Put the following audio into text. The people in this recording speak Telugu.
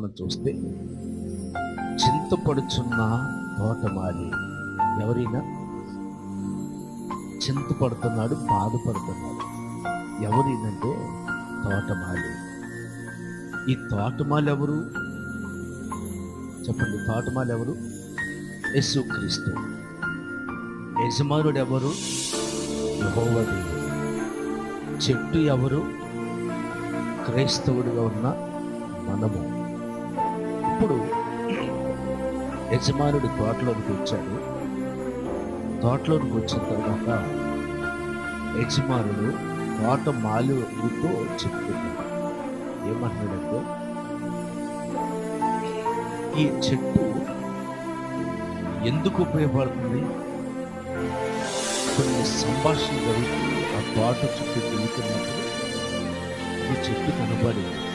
మనం చూస్తే చింతపడుచున్న తోటమాలి. ఎవరైనా చింతపడుతున్నాడు, బాధపడుతున్నాడు. ఎవరైనంటే తోటమాలి. ఈ తోటమాలి ఎవరు చెప్పండి? తోటమాలి ఎవరు? యేసుక్రీస్తు. యజమానుడు ఎవరు? యెహోవా దేవుడు. చెట్టు ఎవరు? క్రైస్తవుడిగా ఉన్న మనము. ఇప్పుడు యజమానుడు తోటలోనికి వచ్చాడు. తోటలోనికి వచ్చిన తర్వాత యజమానుడు తోటమాలితో చెప్తున్నాడు. ఏమంటున్నాడంటే, ఈ చెట్టు ఎందుకు ఉపయోగపడుతుంది? కొన్ని సంభాషణ జరుగుతూ ఆ తోట చుట్టూ తిరుగుతున్నప్పుడు ఈ చెట్టు కనబడింది.